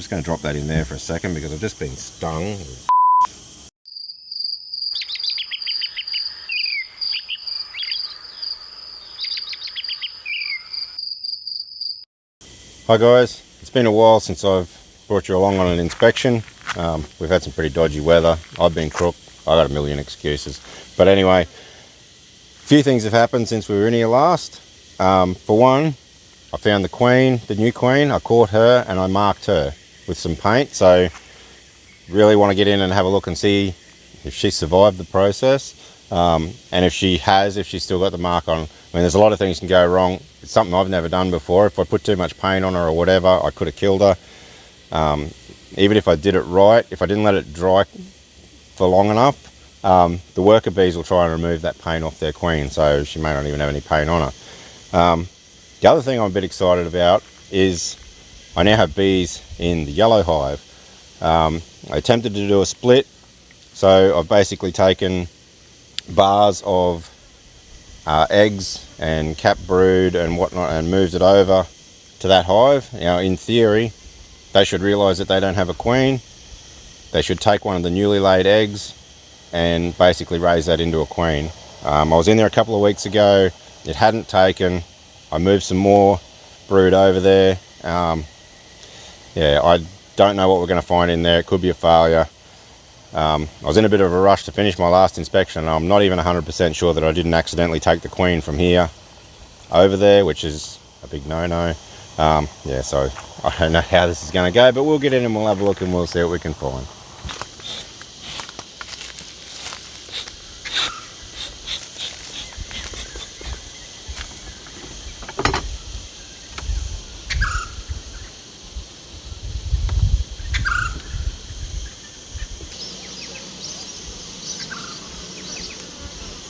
just going to drop that in there for a second because I've just been stung. Hi guys, it's been a while since I've brought you along on an inspection. We've had some pretty dodgy weather. I've been crook. I got a million excuses. But anyway, a few things have happened since we were in here last. For one, I found the queen, the new queen. I caught her and I marked her with some paint. So really want to get in and have a look and see if she survived the process. And if she's still got the mark on. I mean, there's a lot of things can go wrong. It's something I've never done before. If I put too much paint on her or whatever, I could have killed her. Even if I did it right, if I didn't let it dry for long enough, the worker bees will try and remove that paint off their queen, so she may not even have any paint on her. The other thing I'm a bit excited about is I now have bees in the yellow hive. I attempted to do a split, so I've basically taken bars of eggs and capped brood and whatnot and moved it over to that hive. Now, in theory, they should realise that they don't have a queen. They should take one of the newly laid eggs and basically raise that into a queen. I was in there a couple of weeks ago. It hadn't taken. I moved some more brood over there. Yeah, I don't know what we're going to find in there. It could be a failure. I was in a bit of a rush to finish my last inspection, and I'm not even 100% sure that I didn't accidentally take the queen from here over there, which is a big no-no. Yeah, so I don't know how this is going to go, but we'll get in and we'll have a look and we'll see what we can find.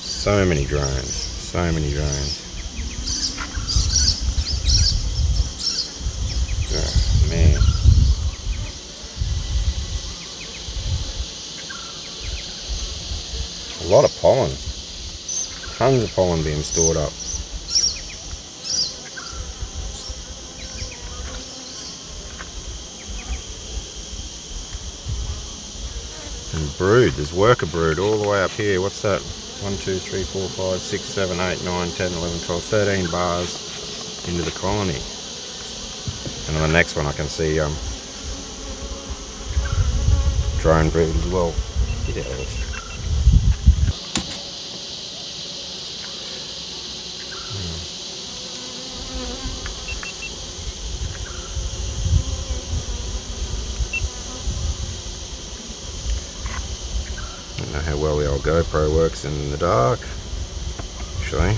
So many drones, so many drones. Oh man. A lot of pollen. Tons of pollen being stored up. And brood, there's worker brood all the way up here. What's that? 1, 2, 3, 4, 5, 6, 7, 8, 9, 10, 11, 12, 13 bars into the colony. And on the next one I can see drone brood as well. Get out of it. I don't know how well the old GoPro works in the dark. Actually,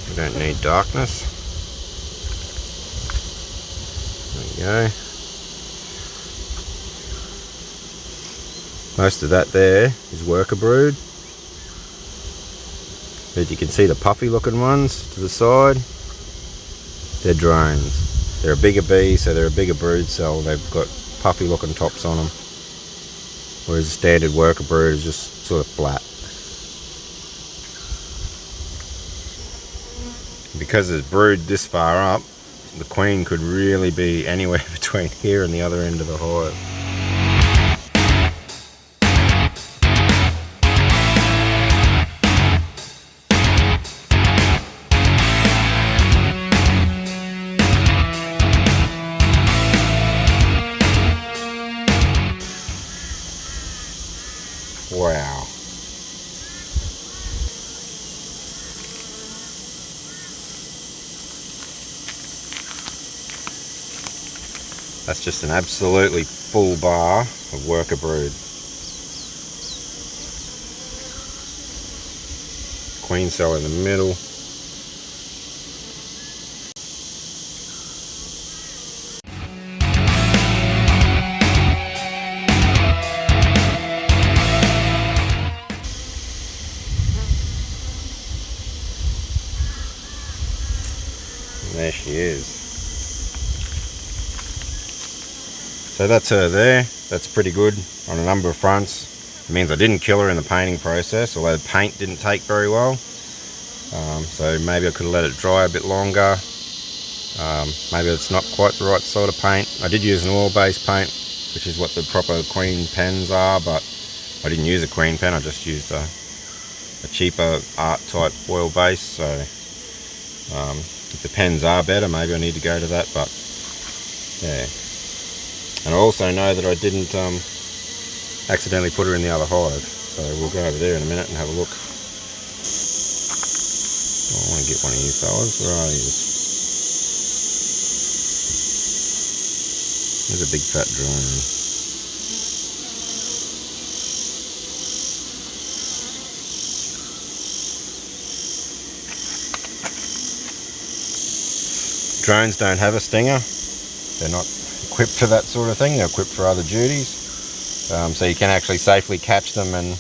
we don't need darkness. There we go. Most of that there is worker brood. But you can see the puffy looking ones to the side. They're drones. They're a bigger bee, so they're a bigger brood cell. They've got puffy looking tops on them. Whereas the standard worker brood is just sort of flat. Because there's brood this far up, the queen could really be anywhere between here and the other end of the hive. Wow. That's just an absolutely full bar of worker brood. Queen cell in the middle. And there she is. So that's her there. That's pretty good on a number of fronts. It means I didn't kill her in the painting process, although the paint didn't take very well. So maybe I could have let it dry a bit longer. Maybe it's not quite the right sort of paint. I did use an oil-based paint, which is what the proper queen pens are, but I didn't use a queen pen, I just used a cheaper art type oil base. So if the pens are better, maybe I need to go to that. But yeah, and I also know that I didn't accidentally put her in the other hive, so we'll go over there in a minute and have a look. I want to get one of you fellas. Where are you? There's a big fat drone. Drones don't have a stinger. They're not equipped for that sort of thing. They're equipped for other duties. So you can actually safely catch them and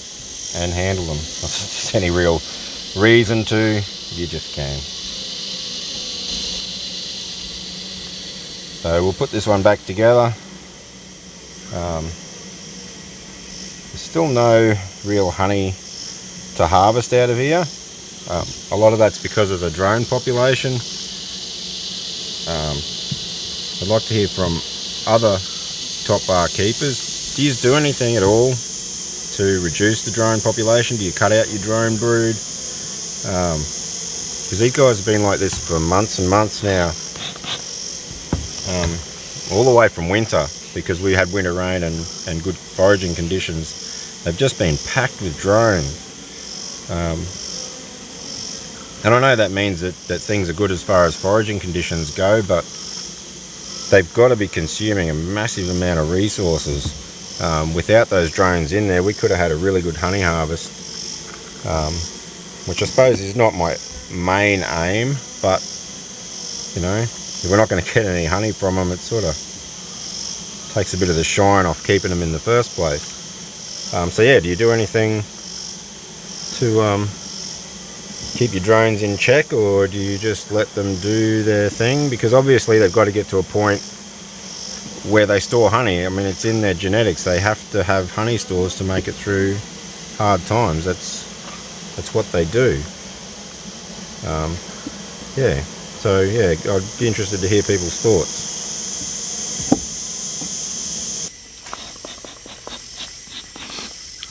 handle them. If there's any real reason to, you just can. So we'll put this one back together. There's still no real honey to harvest out of here. A lot of that's because of the drone population. I'd like to hear from other top bar keepers. Do you do anything at all to reduce the drone population? Do you cut out your drone brood? Because these guys have been like this for months and months now, all the way from winter, because we had winter rain and good foraging conditions. They've just been packed with drone. And I know that means that things are good as far as foraging conditions go, but they've got to be consuming a massive amount of resources. Without those drones in there, we could have had a really good honey harvest, which I suppose is not my main aim, but you know, if we're not going to get any honey from them, it sort of takes a bit of the shine off keeping them in the first place. So yeah, do you do anything to keep your drones in check, or do you just let them do their thing? Because obviously they've got to get to a point where they store honey. I mean, it's in their genetics. They have to have honey stores to make it through hard times. That's what they do. Yeah. So yeah, I'd be interested to hear people's thoughts.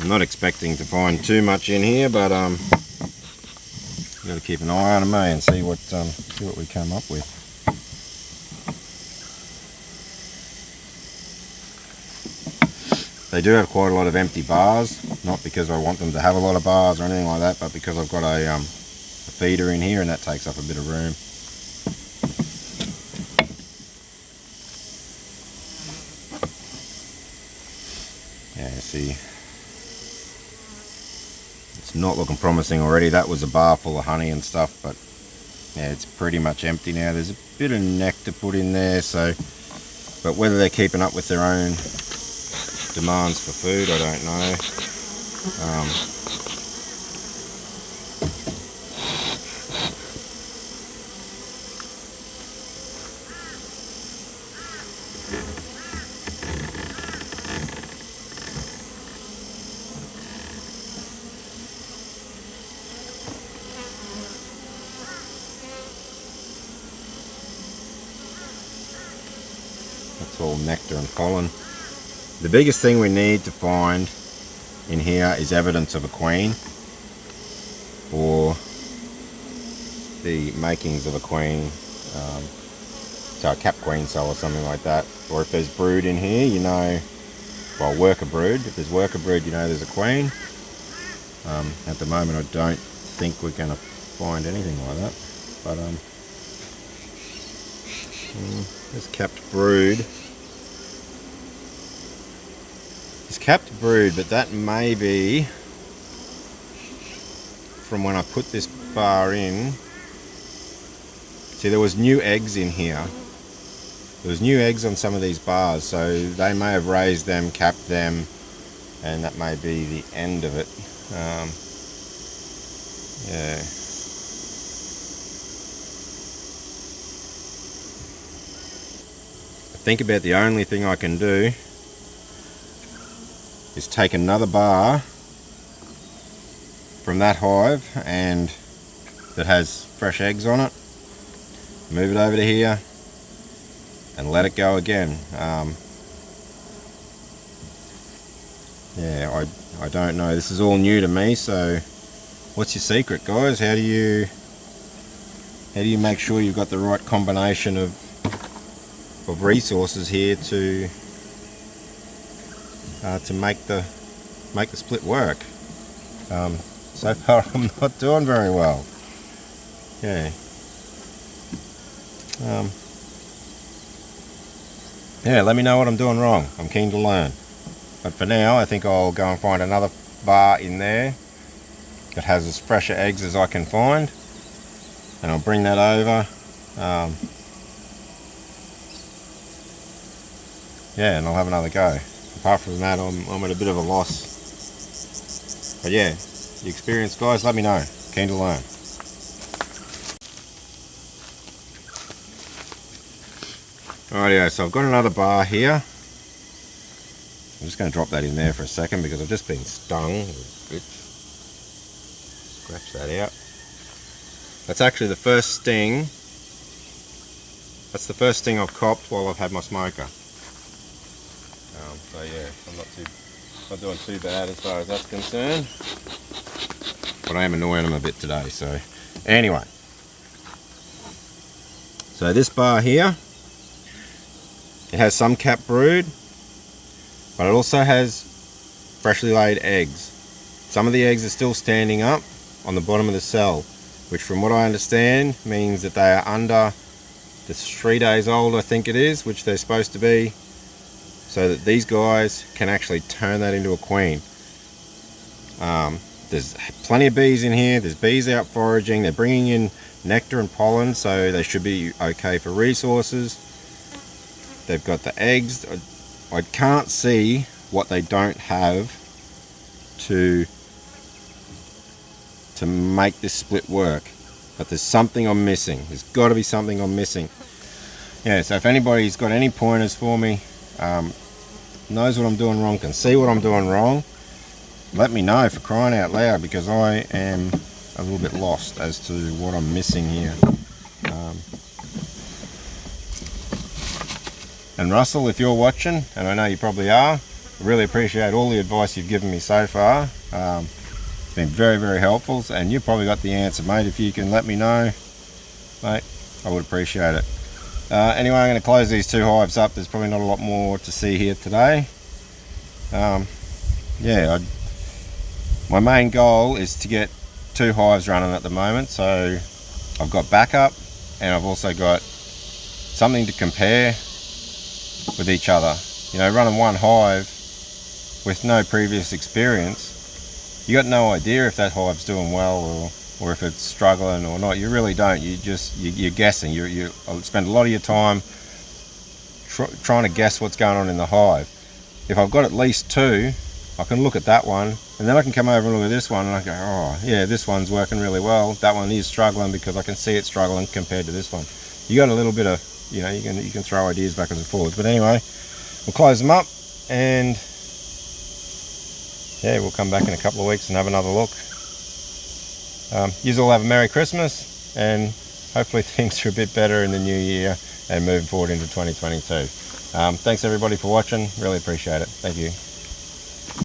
I'm not expecting to find too much in here, but got to keep an eye on them, and see what we come up with. They do have quite a lot of empty bars, not because I want them to have a lot of bars or anything like that, but because I've got a feeder in here and that takes up a bit of room. Yeah, see, it's not looking promising already. That was a bar full of honey and stuff, but yeah, it's pretty much empty now. There's a bit of nectar put in there, so, but whether they're keeping up with their own demands for food, I don't know. That's all nectar and pollen. The biggest thing we need to find in here is evidence of a queen, or the makings of a queen, so a cap queen cell or something like that. Or if there's brood in here, you know, well, worker brood. If there's worker brood, you know there's a queen. At the moment, I don't think we're going to find anything like that. But there's capped brood. It's capped brood, but that may be from when I put this bar in. See, there was new eggs in here. There was new eggs on some of these bars, so they may have raised them, capped them, and that may be the end of it. Yeah. I think about the only thing I can do is take another bar from that hive and that has fresh eggs on it, move it over to here, and let it go again. Yeah, I don't know. This is all new to me, so what's your secret, guys? How do you make sure you've got the right combination of resources here to make the split work? So far I'm not doing very well. Yeah. Yeah, let me know what I'm doing wrong. I'm keen to learn. But for now, I think I'll go and find another bar in there that has as fresher eggs as I can find, and I'll bring that over. Yeah, and I'll have another go. Apart from that, I'm at a bit of a loss. But yeah, the experience, guys, let me know. Keen to learn. Rightio, so I've got another bar here. I'm just going to drop that in there for a second because I've just been stung. Scratch that out. That's actually the first sting. That's the first sting I've copped while I've had my smoker. So yeah, I'm not doing too bad as far as that's concerned. But I am annoying them a bit today. So anyway, so this bar here, it has some cap brood, but it also has freshly laid eggs. Some of the eggs are still standing up on the bottom of the cell, which from what I understand means that they are under the 3 days old, I think it is, which they're supposed to be, so that these guys can actually turn that into a queen. There's plenty of bees in here. There's bees out foraging. They're bringing in nectar and pollen, so they should be okay for resources. They've got the eggs. I can't see what they don't have to make this split work, but there's something I'm missing. There's got to be something I'm missing. Yeah, so if anybody's got any pointers for me, knows what I'm doing wrong, can see what I'm doing wrong, let me know, for crying out loud, because I am a little bit lost as to what I'm missing here. And Russell, if you're watching, and I know you probably are, I really appreciate all the advice you've given me so far. It's been very, very helpful, and you've probably got the answer, mate. If you can let me know, mate, I would appreciate it. Anyway, I'm going to close these 2 hives up. There's probably not a lot more to see here today. Yeah, my main goal is to get 2 hives running at the moment, so I've got backup, and I've also got something to compare with each other. You know, running one hive with no previous experience, you got no idea if that hive's doing well or if it's struggling or not. You really don't. You're guessing. You spend a lot of your time trying to guess what's going on in the hive. If I've got at least 2, I can look at that one, and then I can come over and look at this one, and I go, oh yeah, this one's working really well. That one is struggling because I can see it struggling compared to this one. You got a little bit of, you know, you can throw ideas backwards and forwards. But anyway, we'll close them up, and yeah, we'll come back in a couple of weeks and have another look. You all have a Merry Christmas, and hopefully things are a bit better in the new year and moving forward into 2022. Thanks everybody for watching. Really appreciate it. Thank you.